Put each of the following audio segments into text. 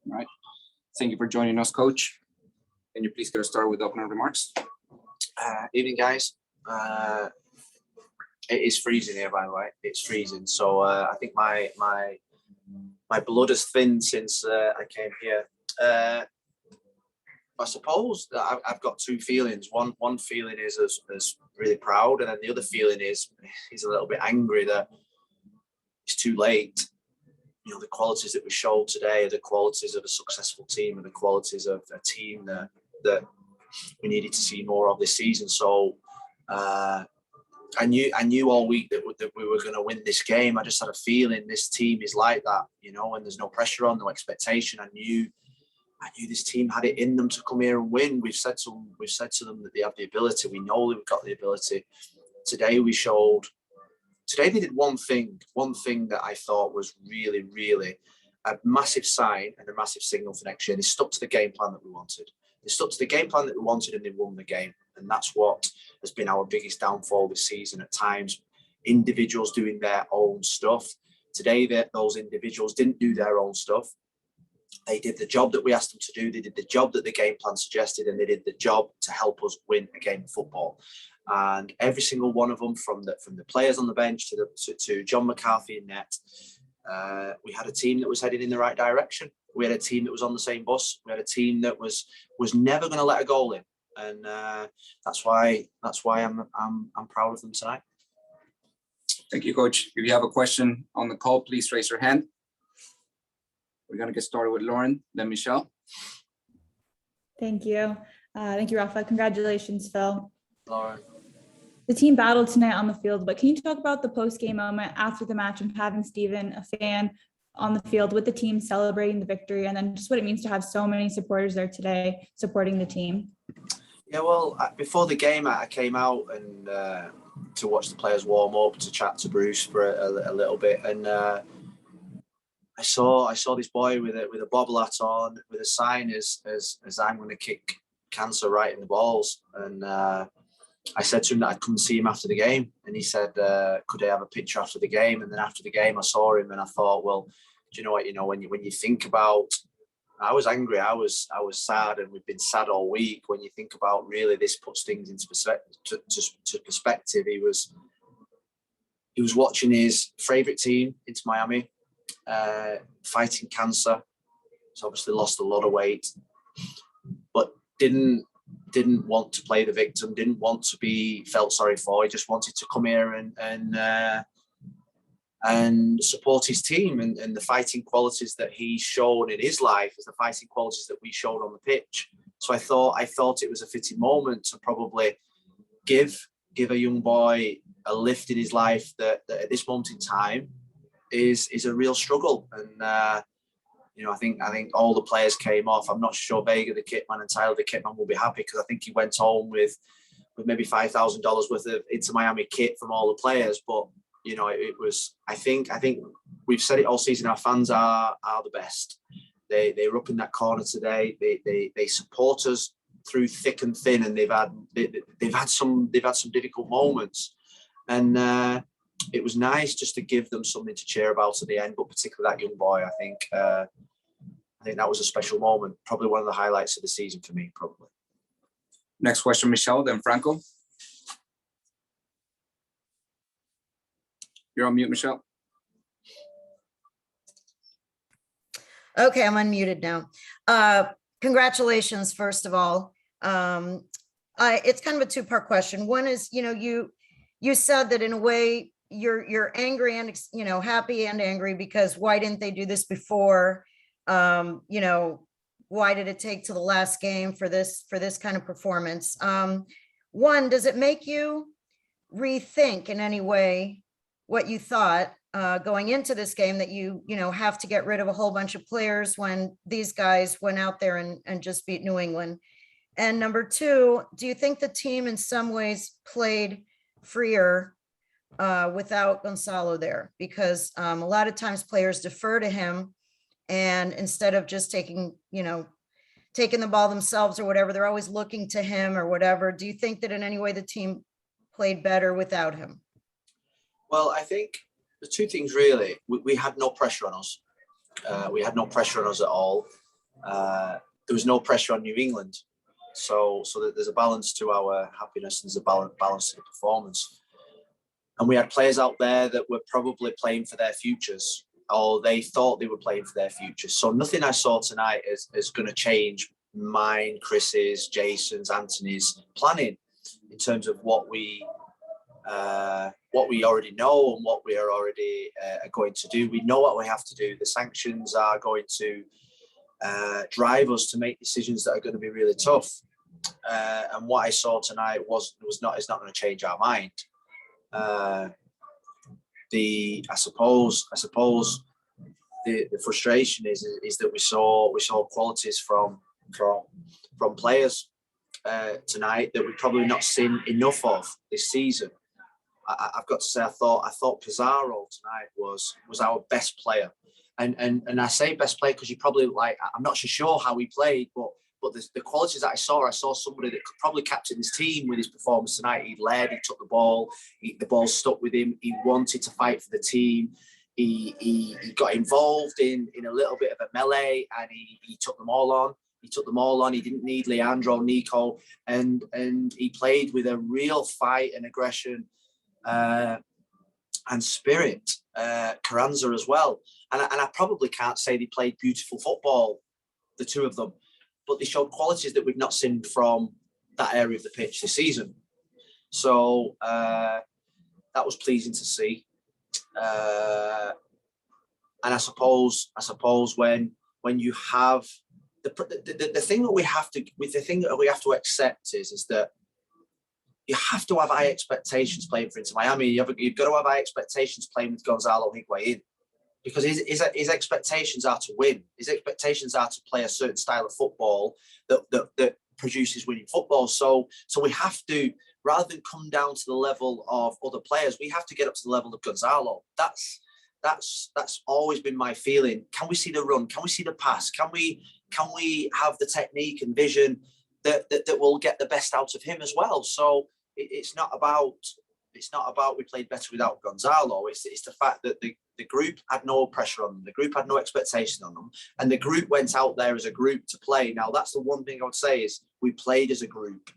All right. Thank you for joining us, Coach. Can you please get us started with opening remarks? Evening, guys. It is freezing here, by the way. It's freezing. So I think my blood has thinned since I came here. I suppose that I've got two feelings. One feeling is as really proud, and then the other feeling is a little bit angry that it's too late. You know, the qualities that we showed today are the qualities of a successful team and the qualities of a team that we needed to see more of this season. So I knew all week that we were going to win this game. I just had a feeling this team is like that, you know, when there's no pressure on, no expectation. I knew this team had it in them to come here and win. We've said to them that they have the ability. We know they've got the ability. Today they did one thing that I thought was really, really a massive sign and a massive signal for next year. They stuck to the game plan that we wanted. They stuck to the game plan that we wanted and they won the game. And that's what has been our biggest downfall this season at times. Individuals doing their own stuff. Today, those individuals didn't do their own stuff. They did the job that we asked them to do. They did the job that the game plan suggested, and they did the job to help us win a game of football. And every single one of them, from the players on the bench to John McCarthy in net, we had a team that was heading in the right direction. We had a team that was on the same bus. We had a team that was never going to let a goal in, and that's why I'm proud of them tonight. Thank you, Coach. If you have a question on the call, please raise your hand. We're going to get started with Lauren, then Michelle. Thank you. Thank you, Rafa. Congratulations, Phil. Lauren. The team battled tonight on the field, but can you talk about the post-game moment after the match and having Steven, a fan, on the field with the team celebrating the victory, and then just what it means to have so many supporters there today supporting the team? Yeah, well, before the game, I came out and to watch the players warm up, to chat to Bruce for a little bit, and I saw this boy with a bobble hat on, with a sign as I'm going to kick cancer right in the balls, and I said to him that I'd come and see him after the game, and he said, could I have a picture after the game? And then after the game, I saw him and I thought, well, do you know what? You know, when you think about, I was angry, I was sad, and we've been sad all week. When you think about really, this puts things into perspective. He was watching his favourite team, Inter Miami, fighting cancer. He's obviously lost a lot of weight, but didn't want to play the victim, didn't want to be felt sorry for. He just wanted to come here and support his team, and the fighting qualities that he's shown in his life is the fighting qualities that we showed on the pitch. So I thought it was a fitting moment to probably give a young boy a lift in his life that at this moment in time is a real struggle. And you know, I think all the players came off. I'm not sure Vega, the kitman, and Tyler, the kitman, will be happy, because I think he went home with maybe $5,000 worth of Inter Miami kit from all the players. But you know, it was. I think we've said it all season. Our fans are the best. They were up in that corner today. They support us through thick and thin, and they've had some difficult moments, and it was nice just to give them something to cheer about at the end. But particularly that young boy, I think that was a special moment. Probably one of the highlights of the season for me. Probably. Next question, Michelle, then Franco. You're on mute, Michelle. Okay, I'm unmuted now. Congratulations, first of all. It's kind of a two-part question. One is, you know, you said that in a way you're angry and, you know, happy and angry, because why didn't they do this before? You know, why did it take to the last game for this kind of performance? One, does it make you rethink in any way what you thought going into this game, that you know, have to get rid of a whole bunch of players when these guys went out there and just beat New England? And number two, do you think the team in some ways played freer without Gonzalo there? Because a lot of times players defer to him, and instead of just taking the ball themselves or whatever, they're always looking to him or whatever. Do you think that in any way the team played better without him? Well, I think the two things really. We had no pressure on us. We had no pressure on us at all. there was no pressure on New England. So that there's a balance to our happiness and there's a balance to the performance. And we had players out there that were probably playing for their futures, or they thought they were playing for their futures. So nothing I saw tonight is going to change mine, Chris's, Jason's, Anthony's planning in terms of what we already know and what we are already going to do. We know what we have to do. The sanctions are going to drive us to make decisions that are going to be really tough. And what I saw tonight is not going to change our mind. I suppose the frustration is that we saw qualities from players tonight that we've probably not seen enough of this season. I've got to say, I thought Pizarro tonight was our best player, and I say best player because you probably I'm not so sure how he played, but the qualities that I saw somebody that could probably captain his team with his performance tonight. He led, he took the ball, the ball stuck with him. He wanted to fight for the team. He got involved in a little bit of a melee, and he took them all on. He didn't need Leandro, Nico, and he played with a real fight and aggression and spirit. Carranza as well, and I probably can't say they played beautiful football, the two of them, but they showed qualities that we've not seen from that area of the pitch this season. So that was pleasing to see. And I suppose when you have the thing that we have to accept is that you have to have high expectations playing for Inter Miami. You've got to have high expectations playing with Gonzalo Higuain, because his expectations are to win. His expectations are to play a certain style of football that produces winning football. So we have to, rather than come down to the level of other players, we have to get up to the level of Gonzalo. That's always been my feeling. Can we see the run? Can we see the pass? Can we have the technique and vision that will get the best out of him as well? So it's not about we played better without Gonzalo. It's the fact that the group had no pressure on them. The group had no expectation on them. And the group went out there as a group to play. Now, that's the one thing I would say is we played as a group.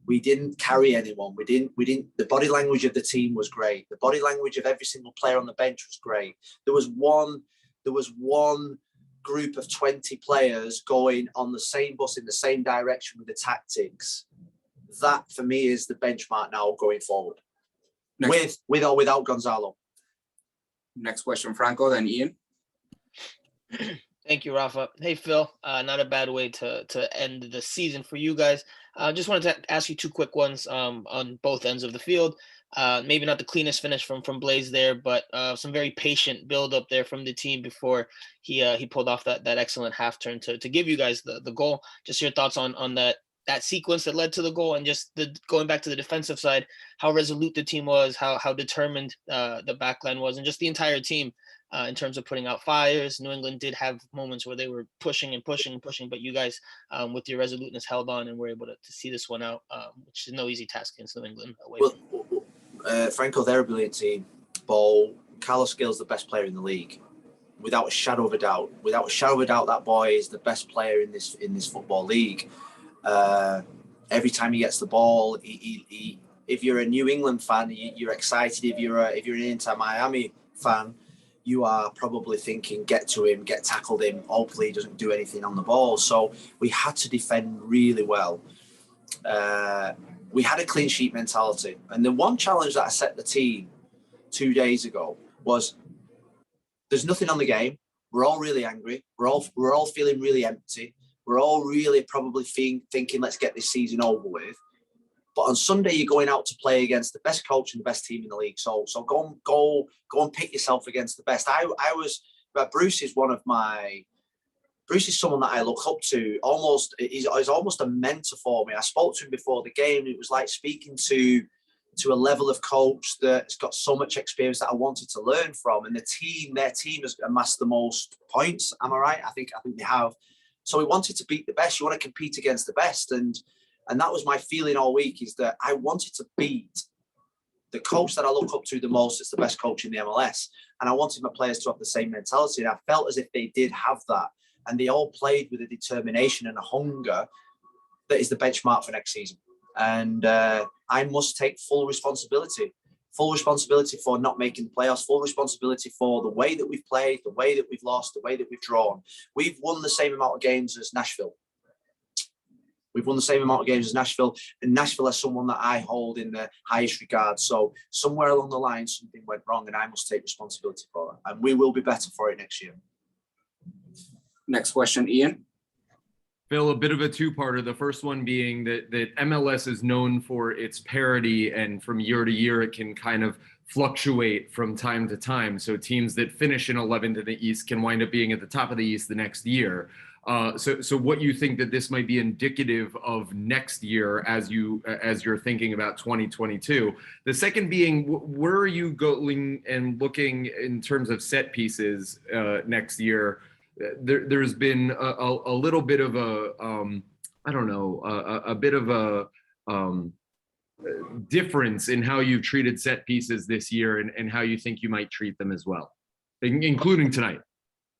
We didn't carry anyone. The body language of the team was great. The body language of every single player on the bench was great. There was one group of 20 players going on the same bus in the same direction with the tactics. That for me is the benchmark now going forward. With or without Gonzalo. Next question, Franco, then Ian. Thank you, Rafa. Hey, Phil. Not a bad way to end the season for you guys. Just wanted to ask you two quick ones on both ends of the field. Maybe not the cleanest finish from Blaze there, but some very patient build up there from the team before he pulled off that excellent half turn to give you guys the goal. Just your thoughts on that sequence that led to the goal, and just going back to the defensive side, how resolute the team was, how determined the backline was, and just the entire team in terms of putting out fires. New England did have moments where they were pushing, but you guys with your resoluteness held on and were able to see this one out, which is no easy task against New England. Franco, they're a brilliant team. Carlos Gil's the best player in the league, without a shadow of a doubt. Without a shadow of a doubt, that boy is the best player in this football league. Every time he gets the ball, he if you're a New England fan, you're excited. If you're an Inter Miami fan, you are probably thinking, get to him, tackled him. Hopefully he doesn't do anything on the ball. So we had to defend really well. We had a clean sheet mentality. And the one challenge that I set the team 2 days ago was there's nothing on the game. We're all really angry. We're all feeling really empty. We're all really probably thinking, let's get this season over with. But on Sunday, you're going out to play against the best coach and the best team in the league. So go and pick yourself against the best. Bruce is someone that I look up to. He's almost a mentor for me. I spoke to him before the game. It was like speaking to a level of coach that's got so much experience that I wanted to learn from. And their team has amassed the most points. Am I right? I think they have. So we wanted to beat the best. You want to compete against the best. And that was my feeling all week, is that I wanted to beat the coach that I look up to the most. It's the best coach in the MLS. And I wanted my players to have the same mentality. And I felt as if they did have that. and they all played with a determination and a hunger that is the benchmark for next season. And I must take full responsibility for not making the playoffs, full responsibility for the way that we've played, the way that we've lost, the way that we've drawn. We've won the same amount of games as Nashville. And Nashville is someone that I hold in the highest regard. So somewhere along the line, something went wrong, and I must take responsibility for it. And we will be better for it next year. Next question, Ian. Phil, a bit of a two-parter. The first one being that MLS is known for its parity, and from year to year, it can kind of fluctuate from time to time. So teams that finish in 11th in the East can wind up being at the top of the East the next year. So what you think that this might be indicative of next year as you're thinking about 2022. The second being, where are you going and looking in terms of set pieces next year? There's been a little bit of a bit of a difference in how you've treated set pieces this year and how you think you might treat them as well, including tonight.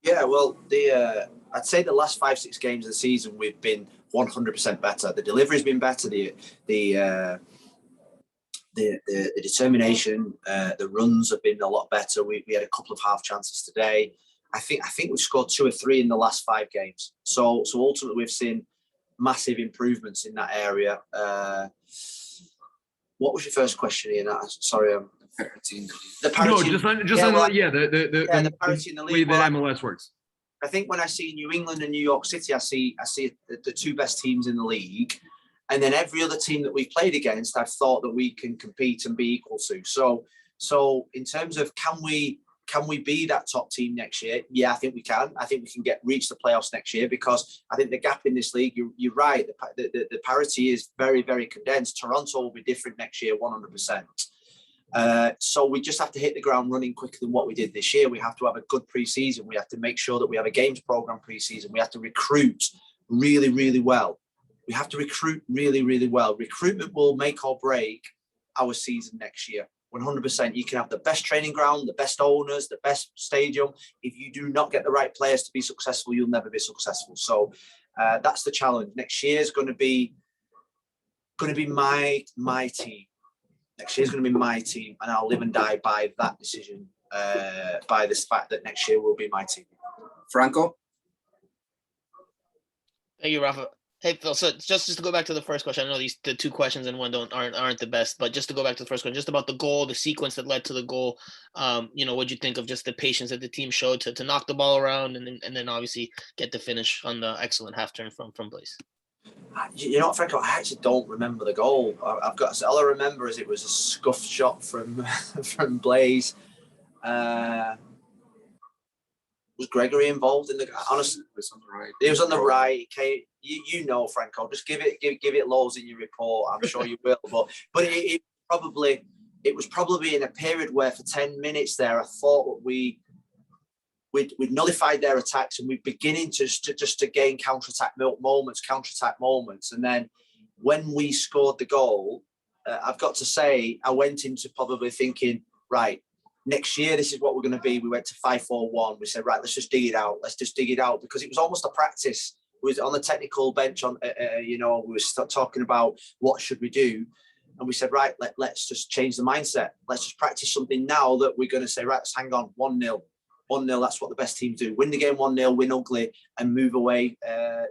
Yeah, well, I'd say the last 5-6 games of the season, we've been 100% better. The delivery's been better. The determination, the runs have been a lot better. We had a couple of half chances today. I think we've scored 2 or 3 in the last 5 games. So ultimately, we've seen massive improvements in that area. What was your first question, Ian? Sorry, the parity. The parity in the league. Way that MLS works. I think when I see New England and New York City, I see the 2 best teams in the league, and then every other team that we've played against, I've thought that we can compete and be equal to. So in terms of can we be that top team next year? Yeah, I think we can. I think we can reach the playoffs next year, because I think the gap in this league, you're right, the parity is very, very condensed. Toronto will be different next year, 100%. So we just have to hit the ground running quicker than what we did this year. We have to have a good preseason. We have to make sure that we have a games program preseason. We have to recruit really, really well. We have to recruit really, really well. Recruitment will make or break our season next year. 100%. You can have the best training ground, the best owners, the best stadium. If you do not get the right players to be successful, you'll never be successful. So that's the challenge. Next year is going to be my team. Next year is going to be my team, and I'll live and die by that decision, by this fact that next year will be my team. Franco? Thank you, Rafa. Hey, Phil, so just to go back to the first question, I know the 2 questions in one aren't the best, but just to go back to the first question, just about the goal, the sequence that led to the goal, what'd you think of just the patience that the team showed to knock the ball around and then obviously get the finish on the excellent half turn from Blaise? You know what, Franco, I actually don't remember the goal. All I remember is it was a scuffed shot from Blaise. Was Gregory involved in the? Honestly, It was on the right. It was on the right. Okay, you know, Franco, just give it lows in your report. I'm sure you will. But it was probably in a period where for 10 minutes there, I thought we'd nullified their attacks, and we're beginning to gain counterattack moments. And then when we scored the goal, I've got to say, I went into probably thinking, right, next year, this is what we're going to be. We went to 5-4-1. We said, right, let's just dig it out. Because it was almost a practice. We was on the technical bench we were talking about what should we do. And we said, right, let's just change the mindset. Let's just practice something now that we're going to say, right, let's hang on, 1-0. 1-0, that's what the best teams do. Win the game 1-0, win ugly, and move away.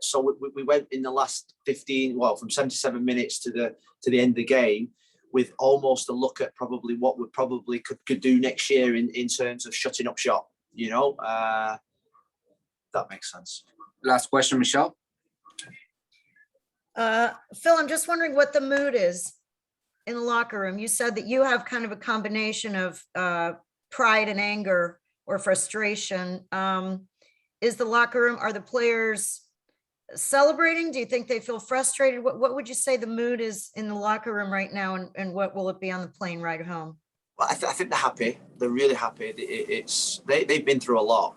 So we went in the last from 77 minutes to the end of the game with almost a look at probably what we probably could do next year in terms of shutting up shop. That makes sense. Last question, Michelle. Phil, I'm just wondering what the mood is in the locker room. You said that you have kind of a combination of pride and anger or frustration. Is the locker room, are the players celebrating? Do you think they feel frustrated? What would you say the mood is in the locker room right now, and what will it be on the plane ride home? Well, I think they're happy. They're really happy. They've been through a lot.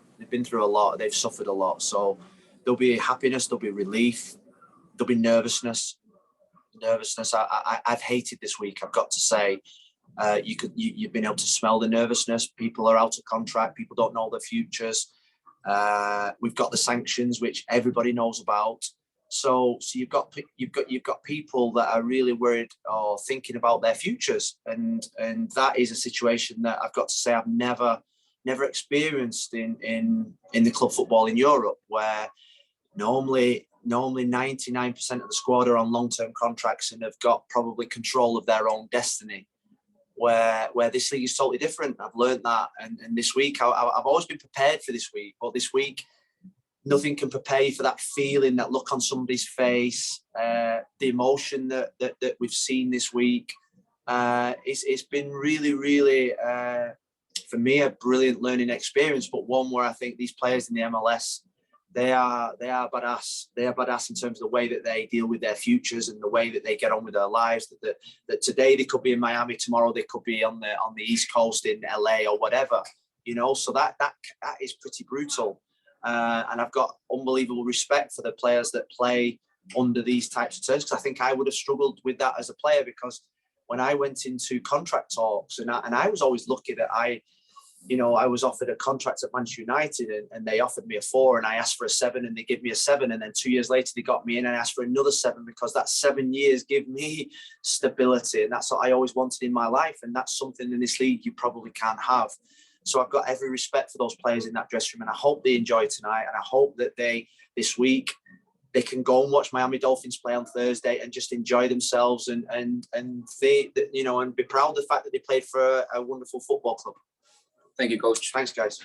They've suffered a lot. So there'll be happiness. There'll be relief. There'll be nervousness. I've hated this week, I've got to say. You've been able to smell the nervousness. People are out of contract. People don't know their futures. We've got the sanctions, which everybody knows about. So you've got people that are really worried or thinking about their futures, and that is a situation that I've got to say I've never experienced in the club football in Europe, where normally 99% of the squad are on long-term contracts and have got probably control of their own destiny. Where this league is totally different. I've learned that, and this week I've always been prepared for this week, but this week nothing can prepare you for that feeling, that look on somebody's face, the emotion that we've seen this week. It's been really for me a brilliant learning experience, but one where I think these players in the MLS, they are badass. They are badass in terms of the way that they deal with their futures and the way that they get on with their lives. That today they could be in Miami, tomorrow they could be on the East Coast in LA or whatever. So that is pretty brutal. And I've got unbelievable respect for the players that play under these types of terms, because I think I would have struggled with that as a player, because when I went into contract talks, and I was always lucky that I was offered a contract at Manchester United, and they offered me a 4, and I asked for a 7, and they gave me a 7, and then 2 years later they got me in and I asked for another 7, because that 7 years give me stability, and that's what I always wanted in my life, and that's something in this league you probably can't have. So I've got every respect for those players in that dressing room, and I hope they enjoy tonight, and I hope that this week they can go and watch Miami Dolphins play on Thursday and just enjoy themselves and be proud of the fact that they played for a wonderful football club. Thank you, Coach. Thanks, guys.